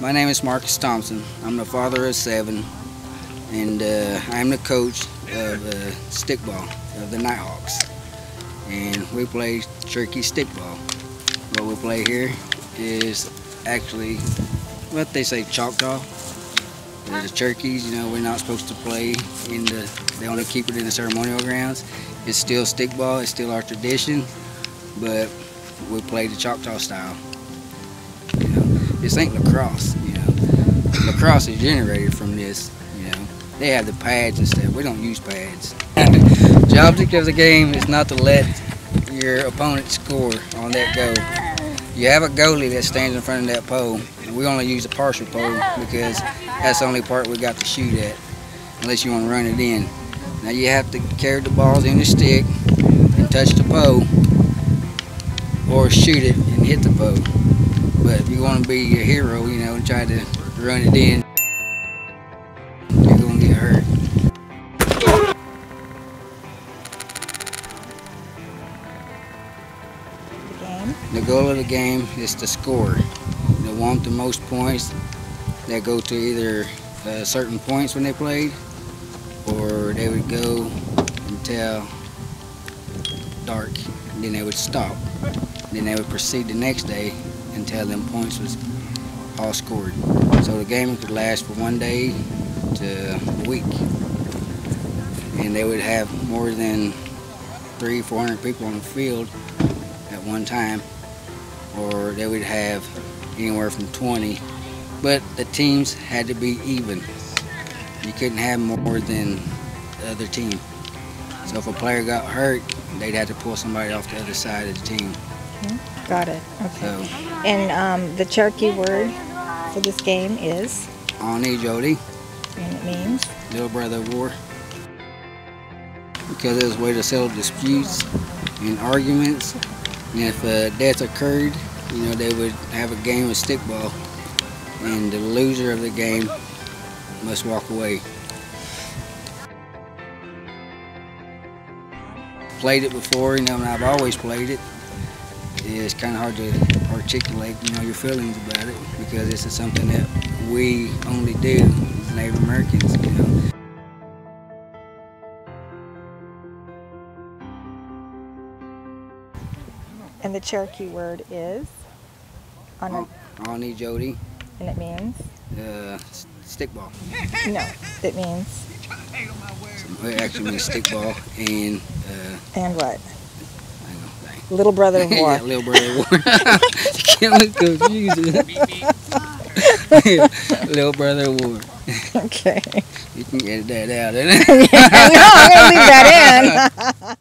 My name is Marcus Thompson. I'm the father of 7, and I'm the coach of stickball of the Nighthawks. And we play Cherokee Stickball. What we play here is actually what they say Choctaw. The Cherokees, we're not supposed to play in they only keep it in the ceremonial grounds. It's still stickball, it's still our tradition, but we play the Choctaw style. This ain't lacrosse, Lacrosse is generated from this, They have the pads and stuff. We don't use pads. The object of the game is not to let your opponent score on that goal. You have a goalie that stands in front of that pole. We only use a partial pole because that's the only part we got to shoot at, unless you want to run it in. Now you have to carry the balls in the stick and touch the pole, or shoot it and hit the pole. But if you want to be a hero, and try to run it in, you're going to get hurt. The goal of the game is to score. They want the most points that go to either certain points when they played, or they would go until dark, and then they would stop. Then they would proceed the next day until them points was all scored. So the game could last from 1 day to a week, and they would have more than 300-400 people on the field at one time, or they would have anywhere from 20, but the teams had to be even. You couldn't have more than the other team. So if a player got hurt, they'd have to pull somebody off the other side of the team. Okay. Got it. Okay. So, and the Cherokee word for this game is? Ani Jody. And it means? Little brother of war. Because it was a way to settle disputes and arguments. And if death occurred, they would have a game of stickball, and the loser of the game must walk away. Played it before, and I've always played it. It's kind of hard to articulate, your feelings about it, because this is something that we only do as Native Americans, And the Cherokee word is? Ani Jody. And it means? Stickball. No, it means? It actually means stickball and... and what? Little brother of war. Yeah, little brother of war. You can't look confused. Little brother of war. Okay. You can edit that out, No, I'm going to leave that in.